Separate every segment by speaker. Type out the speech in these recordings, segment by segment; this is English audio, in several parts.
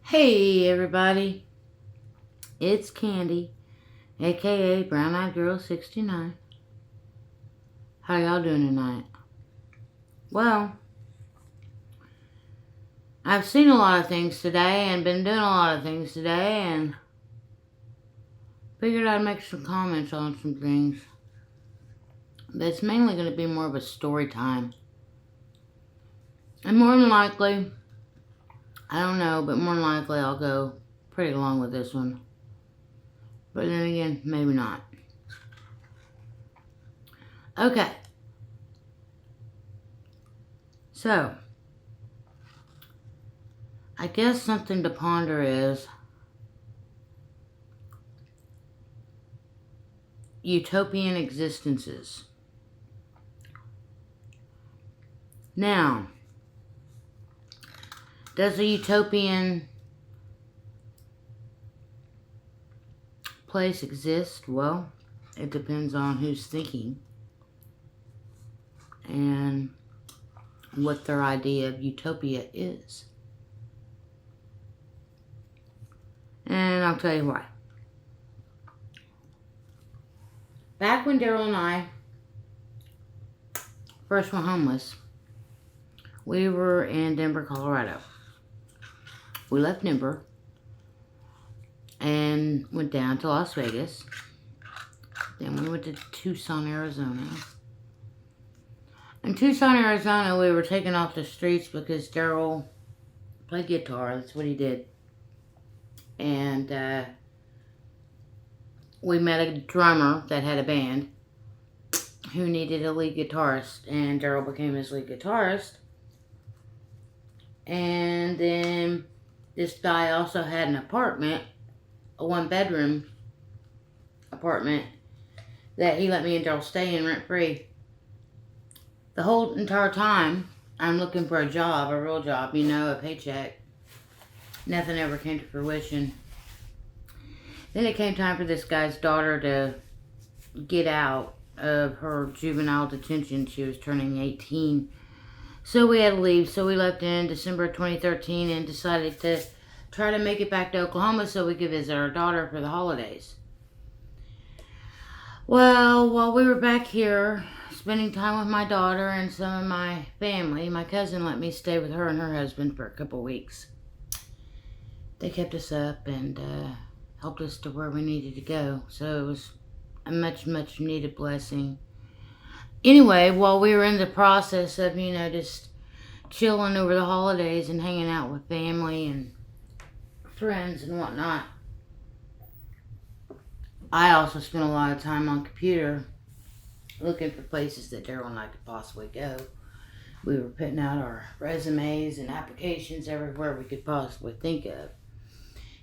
Speaker 1: Hey everybody, it's Candy, aka Brown Eyed Girl 69. How y'all doing tonight? Well, I've seen a lot of things today and been doing a lot of things today and figured I'd make some comments on some things. But it's mainly going to be more of a story time. And more than likely, I don't know, but more than likely I'll go pretty long with this one. But then again, maybe not. Okay. So, I guess something to ponder is utopian existences. Now, does a utopian place exist? Well, it depends on who's thinking and what their idea of utopia is. And I'll tell you why. Back when Daryl and I first went homeless, we were in Denver, Colorado. We left Denver and went down to Las Vegas. Then we went to Tucson, Arizona. In Tucson, Arizona, we were taken off the streets because Daryl played guitar. That's what he did. And we met a drummer that had a band who needed a lead guitarist. And Daryl became his lead guitarist. And then this guy also had an apartment, a one-bedroom apartment, that he let me and Daryl stay in rent-free. The whole entire time, I'm looking for a job, a real job, a paycheck. Nothing ever came to fruition. Then it came time for this guy's daughter to get out of her juvenile detention. She was turning 18. So we had to leave. So we left in December of 2013 and decided to try to make it back to Oklahoma so we could visit our daughter for the holidays. Well, while we were back here spending time with my daughter and some of my family, my cousin let me stay with her and her husband for a couple weeks. They kept us up and helped us to where we needed to go. So it was a much, much needed blessing. Anyway, while we were in the process of, just chilling over the holidays and hanging out with family and friends and whatnot, I also spent a lot of time on computer looking for places that Daryl and I could possibly go. We were putting out our resumes and applications everywhere we could possibly think of.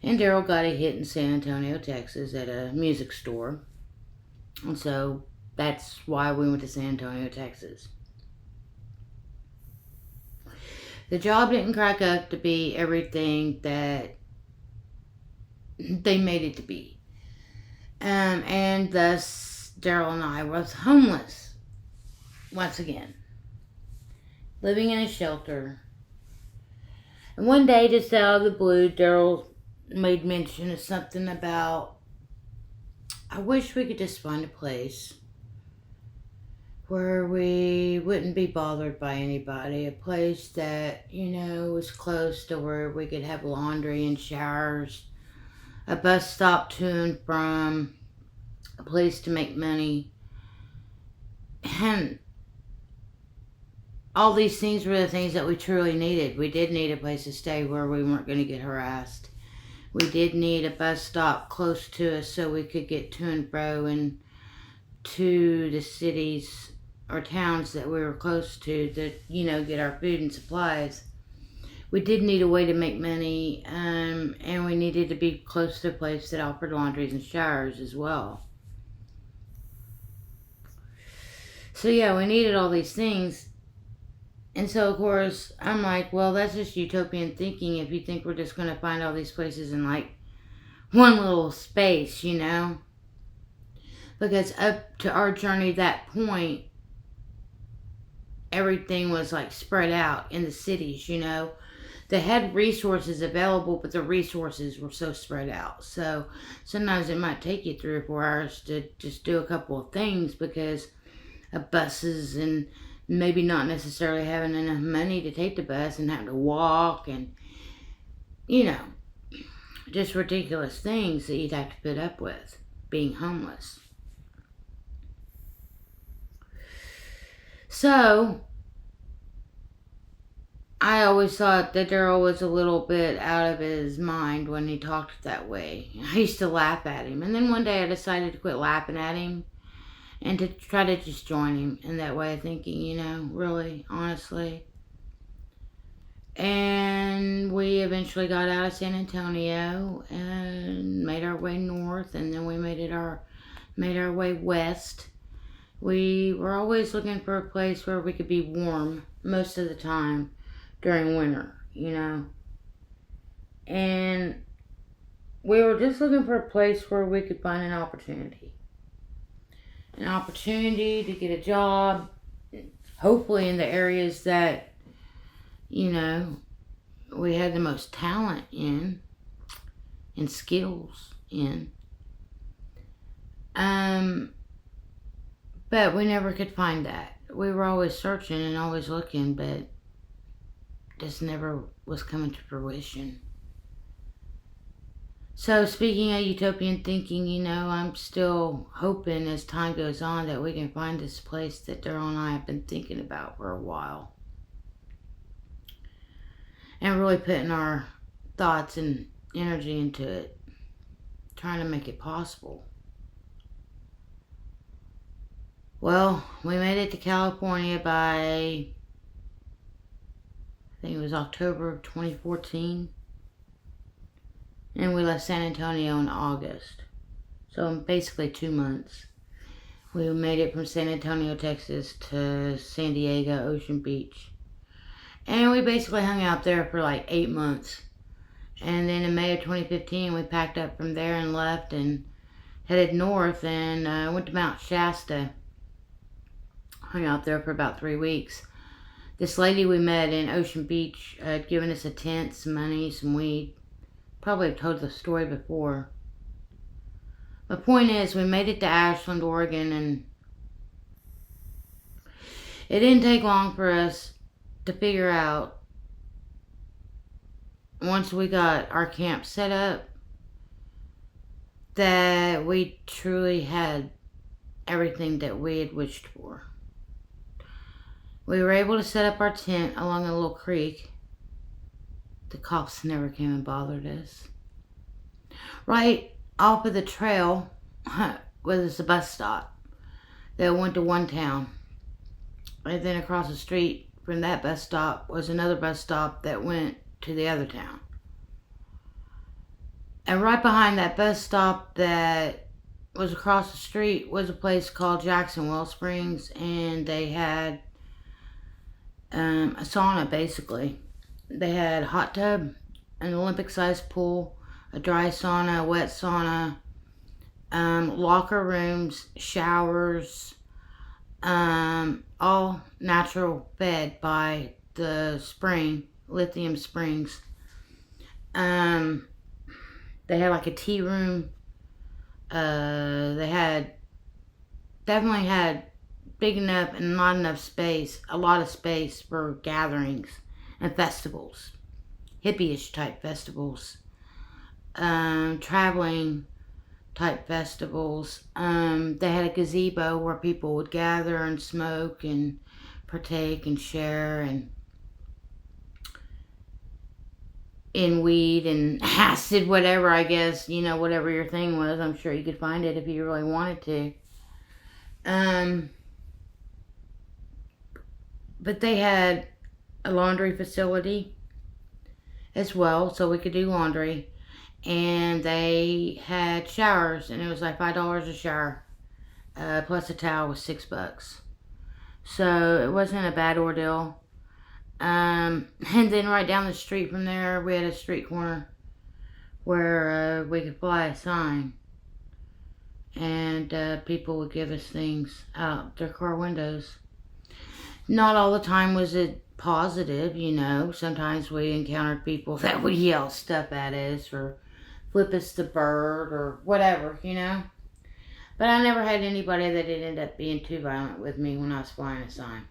Speaker 1: And Daryl got a hit in San Antonio, Texas at a music store. And so that's why we went to San Antonio, Texas. The job didn't crack up to be everything that they made it to be. And thus, Daryl and I was homeless. Once again. Living in a shelter. And one day, just out of the blue, Daryl made mention of something about, I wish we could just find a place where we wouldn't be bothered by anybody. A place that, was close to where we could have laundry and showers, a bus stop to and from, a place to make money. And all these things were the things that we truly needed. We did need a place to stay where we weren't going to get harassed. We did need a bus stop close to us so we could get to and fro and to the cities or towns that we were close to get our food and supplies. We did need a way to make money, and we needed to be close to a place that offered laundries and showers as well. So yeah, we needed all these things. And so, of course, I'm like, well, that's just utopian thinking if you think we're just going to find all these places in, one little space, Because up to our journey that point, everything was, spread out in the cities, they had resources available, but the resources were so spread out. So sometimes it might take you 3 or 4 hours to just do a couple of things because of buses and maybe not necessarily having enough money to take the bus and having to walk and, just ridiculous things that you'd have to put up with being homeless. So I always thought that Daryl was a little bit out of his mind when he talked that way. I used to laugh at him. And then one day I decided to quit laughing at him and to try to just join him in that way of thinking, really, honestly. And we eventually got out of San Antonio and made our way north, and then we made our way west. We were always looking for a place where we could be warm most of the time during winter, And we were just looking for a place where we could find an opportunity. An opportunity to get a job, hopefully in the areas that, we had the most talent in and skills in. But we never could find that. We were always searching and always looking, but just never was coming to fruition. So speaking of utopian thinking, I'm still hoping as time goes on that we can find this place that Daryl and I have been thinking about for a while. And really putting our thoughts and energy into it, trying to make it possible. Well, we made it to California by, I think it was October of 2014. And we left San Antonio in August. So in basically 2 months. We made it from San Antonio, Texas to San Diego, Ocean Beach. And we basically hung out there for like 8 months. And then in May of 2015, we packed up from there and left and headed north and went to Mount Shasta. Hung out there for about 3 weeks. This lady we met in Ocean Beach had given us a tent, some money, some weed. Probably have told the story before. The point is, we made it to Ashland, Oregon, and it didn't take long for us to figure out, once we got our camp set up, that we truly had everything that we had wished for. We were able to set up our tent along a little creek. The cops never came and bothered us. Right off of the trail was a bus stop that went to one town. And then across the street from that bus stop was another bus stop that went to the other town. And right behind that bus stop that was across the street was a place called Jackson Wellsprings, and they had a sauna, basically. They had a hot tub, an Olympic-sized pool, a dry sauna, a wet sauna, locker rooms, showers, all natural fed by the spring, lithium springs. They had like a tea room. They definitely had big enough and not enough space, a lot of space for gatherings and festivals, hippie-ish type festivals, traveling type festivals. They had a gazebo where people would gather and smoke and partake and share and in weed and acid, whatever, I guess, whatever your thing was. I'm sure you could find it if you really wanted to. But they had a laundry facility as well, so we could do laundry. And they had showers, and it was like $5 a shower, plus a towel was $6. So it wasn't a bad ordeal. And then right down the street from there, we had a street corner where we could fly a sign, and people would give us things out their car windows. Not all the time was it positive, you know. Sometimes we encountered people that would yell stuff at us or flip us the bird or whatever, you know. But I never had anybody that ended up being too violent with me when I was flying a sign.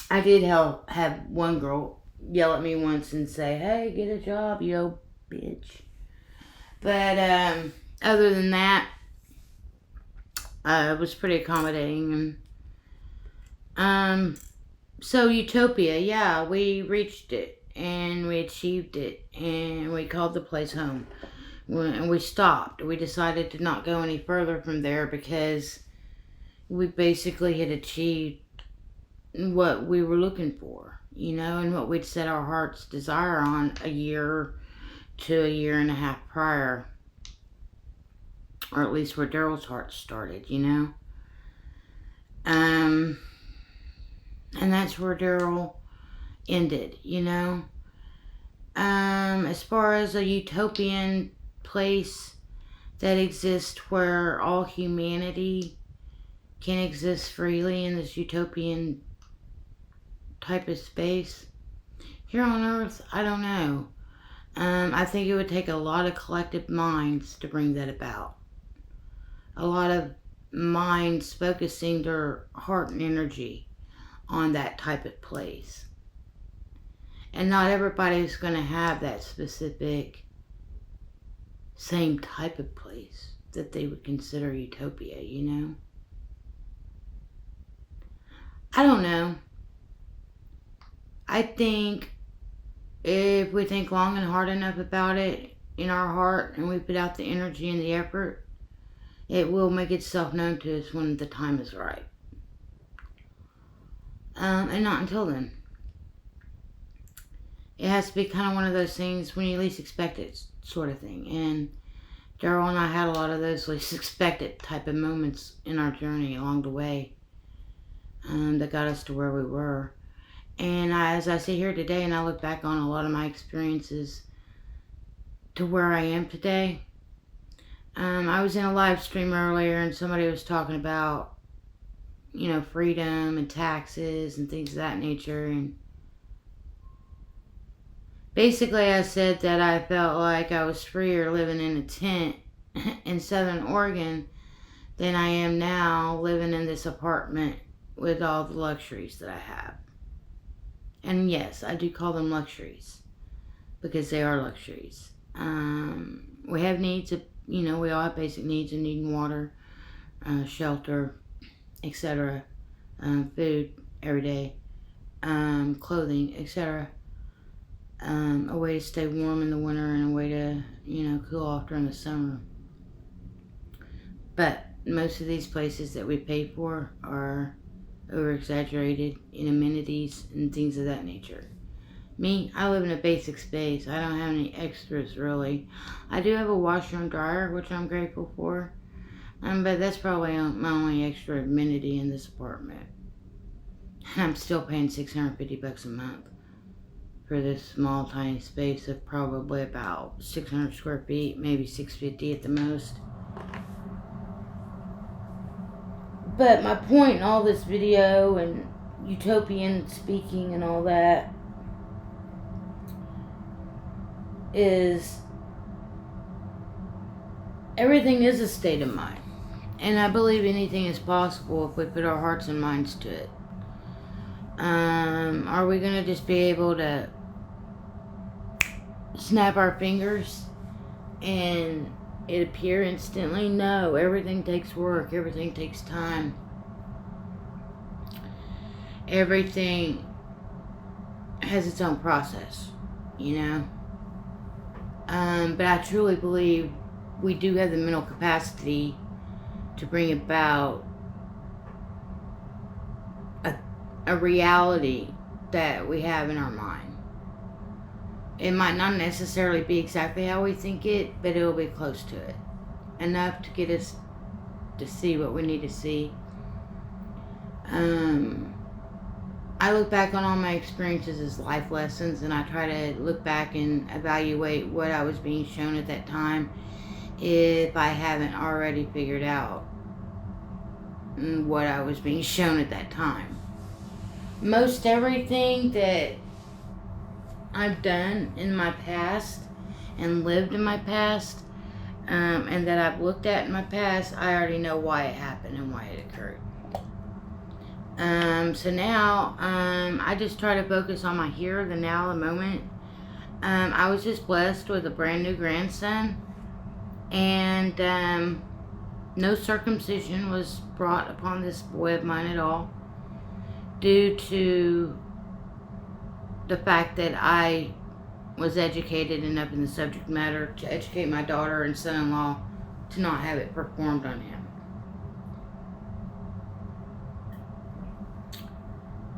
Speaker 1: I did have one girl yell at me once and say, "Hey, get a job, you old bitch." But other than that, it was pretty accommodating. And so Utopia, yeah, we reached it and we achieved it and we called the place home. And we stopped. We decided to not go any further from there because we basically had achieved what we were looking for, you know, and what we'd set our heart's desire on a year to a year and a half prior. Or at least where Daryl's heart started, you know. And that's where Daryl ended, you know. As far as a utopian place that exists where all humanity can exist freely in this utopian type of space here on Earth, I don't know. I think it would take a lot of collective minds to bring that about. A lot of minds focusing their heart and energy on that type of place. And not everybody's going to have that specific same type of place that they would consider utopia, you know? I don't know. I think if we think long and hard enough about it in our heart and we put out the energy and the effort, it will make itself known to us when the time is right. And not until then. It has to be kind of one of those things when you least expect it, sort of thing. And Daryl and I had a lot of those least expected type of moments in our journey along the way that got us to where we were. And as I sit here today and I look back on a lot of my experiences to where I am today, I was in a live stream earlier and somebody was talking about, you know, freedom and taxes and things of that nature. And basically I said that I felt like I was freer living in a tent in Southern Oregon than I am now living in this apartment with all the luxuries that I have. And yes, I do call them luxuries because they are luxuries. We have needs, you know, we all have basic needs of needing water, shelter, etc., food every day, clothing, etc., a way to stay warm in the winter and a way to, you know, cool off during the summer. But most of these places that we pay for are over-exaggerated in amenities and things of that nature. Me, I live in a basic space. I don't have any extras, really. I do have a washer and dryer, which I'm grateful for. But that's probably my only extra amenity in this apartment. And I'm still paying $650 a month for this small, tiny space of probably about 600 square feet, maybe 650 at the most. But my point in all this video and utopian speaking and all that is everything is a state of mind. And I believe anything is possible if we put our hearts and minds to it. Are we going to just be able to snap our fingers and it appear instantly? No, everything takes work, everything takes time. Everything has its own process, you know. But I truly believe we do have the mental capacity to bring about a reality that we have in our mind. It might not necessarily be exactly how we think it, but it will be close to it. Enough to get us to see what we need to see. I look back on all my experiences as life lessons, and I try to look back and evaluate what I was being shown at that time if I haven't already figured out what I was being shown at that time. most everything that I've done in my past and lived in my past, and that I've looked at in my past, I already know why it happened and why it occurred. So now, I just try to focus on my here, the now, the moment. I was just blessed with a brand new grandson, and no circumcision was brought upon this boy of mine at all, due to the fact that I was educated enough in the subject matter to educate my daughter and son-in-law to not have it performed on him.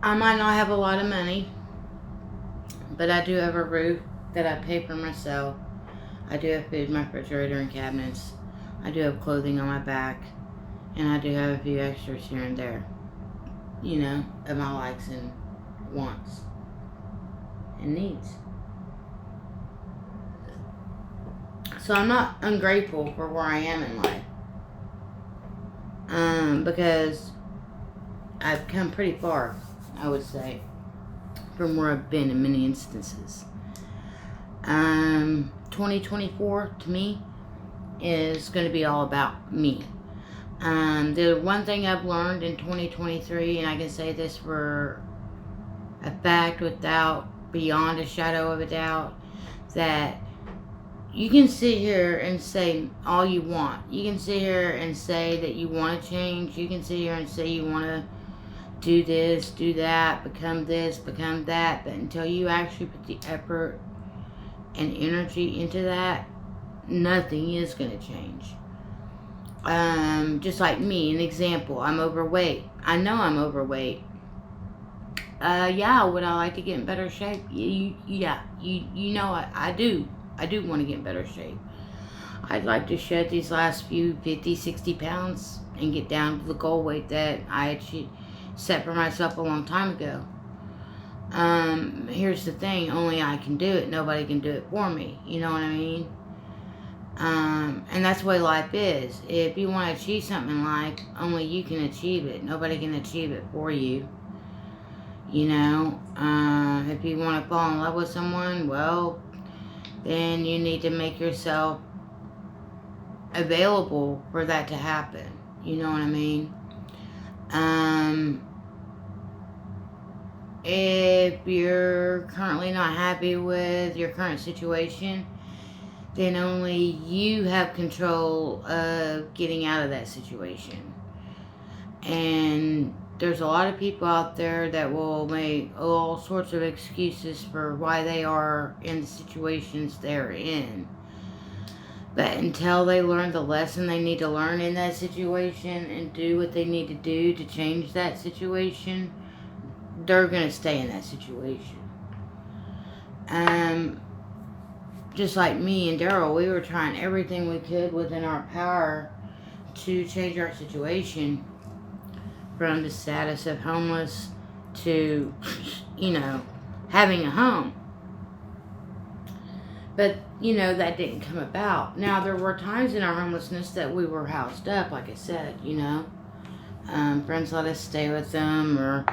Speaker 1: I might not have a lot of money, but I do have a roof that I pay for myself. I do have food in my refrigerator and cabinets. I do have clothing on my back, and I do have a few extras here and there, you know, of my likes and wants and needs. So I'm not ungrateful for where I am in life, because I've come pretty far, I would say, from where I've been in many instances. 2024 to me is going to be all about me. The one thing I've learned in 2023, and I can say this for a fact without beyond a shadow of a doubt, that you can sit here and say all you want. You can sit here and say that you want to change. You can sit here and say you want to do this, do that, become this, become that. But until you actually put the effort and energy into that, nothing is going to change. Just like me, an example, I'm overweight. I know I'm overweight. Yeah, would I like to get in better shape? You know I do. I do want to get in better shape. I'd like to shed these last few 50, 60 pounds and get down to the goal weight that I had set for myself a long time ago. Here's the thing, only I can do it. Nobody can do it for me. You know what I mean? And that's the way life is. If you want to achieve something in life, only you can achieve it. Nobody can achieve it for you. You know, if you want to fall in love with someone, well, then you need to make yourself available for that to happen. You know what I mean? If you're currently not happy with your current situation, then only you have control of getting out of that situation. And there's a lot of people out there that will make all sorts of excuses for why they are in the situations they're in. But until they learn the lesson they need to learn in that situation and do what they need to do to change that situation, they're going to stay in that situation. Just like me and Daryl, we were trying everything we could within our power to change our situation from the status of homeless to, you know, having a home. But, you know, that didn't come about. Now, there were times in our homelessness that we were housed up, like I said, you know. Friends let us stay with them or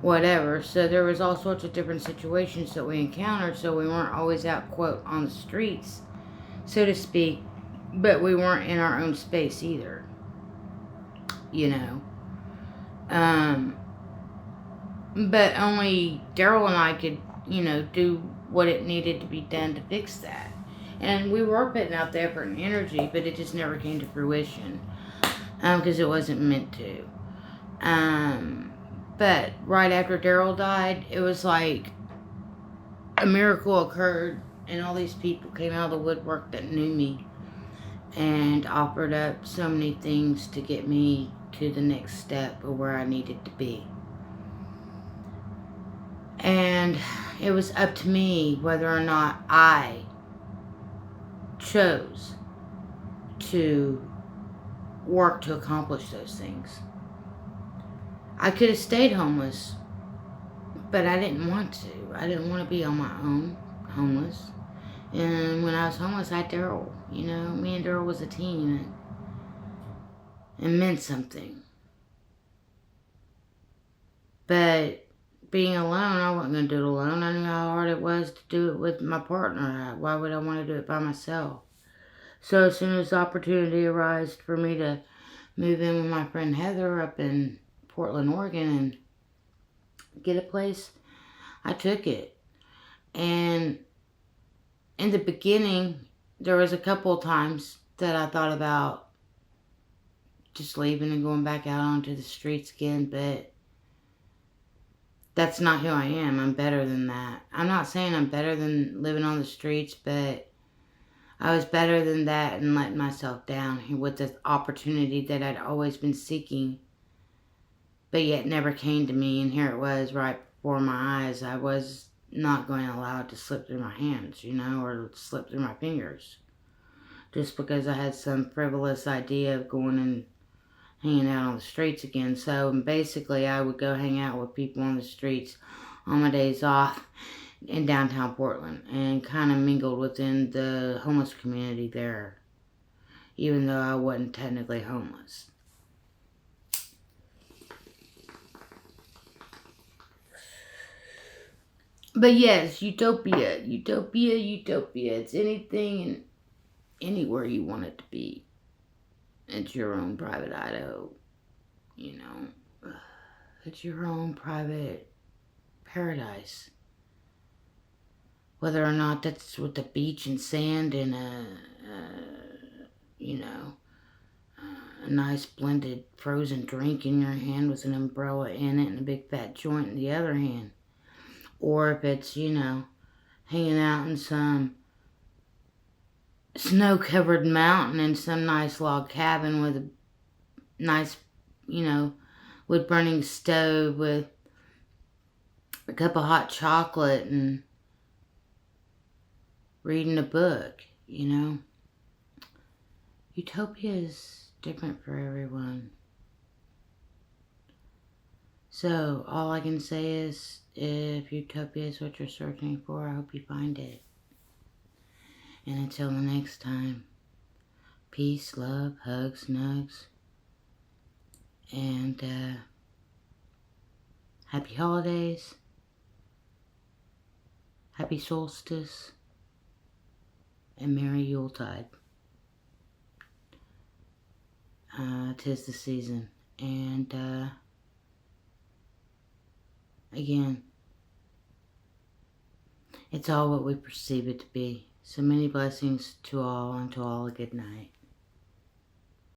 Speaker 1: whatever. So there was all sorts of different situations that we encountered. So we weren't always out, quote, on the streets, so to speak. But we weren't in our own space either, you know. But only Daryl and I could, you know, do what it needed to be done to fix that. And we were putting out the effort and energy, but it just never came to fruition, because it wasn't meant to. But right after Daryl died, it was like a miracle occurred, and all these people came out of the woodwork that knew me and offered up so many things to get me to the next step of where I needed to be. And it was up to me whether or not I chose to work to accomplish those things. I could have stayed homeless, but I didn't want to. I didn't want to be on my own, homeless. And when I was homeless, I had Daryl. You know, me and Daryl was a team, and it meant something. But being alone, I wasn't going to do it alone. I knew how hard it was to do it with my partner. Why would I want to do it by myself? So as soon as the opportunity arose for me to move in with my friend Heather up in Portland, Oregon and get a place, I took it. And in the beginning, there was a couple of times that I thought about just leaving and going back out onto the streets again, but that's not who I am. I'm better than that. I'm not saying I'm better than living on the streets, but I was better than that and letting myself down with this opportunity that I'd always been seeking, but yet never came to me, and here it was right before my eyes. I was not going to allow it to slip through my hands, or slip through my fingers, just because I had some frivolous idea of going and hanging out on the streets again. So basically I would go hang out with people on the streets on my days off in downtown Portland and kind of mingled within the homeless community there, even though I wasn't technically homeless. But yes, Utopia. It's anything and anywhere you want it to be. It's your own private Idaho. It's your own private paradise. Whether or not that's with the beach and sand and a nice blended frozen drink in your hand with an umbrella in it and a big fat joint in the other hand. Or if it's, hanging out in some snow-covered mountain in some nice log cabin with a nice, wood-burning stove with a cup of hot chocolate and reading a book, Utopia is different for everyone. So, all I can say is, if Utopia is what you're searching for, I hope you find it. And until the next time, peace, love, hugs, nugs, and happy holidays, happy solstice, and merry Yuletide. 'Tis the season. And again, it's all what we perceive it to be. So many blessings to all, and to all a good night.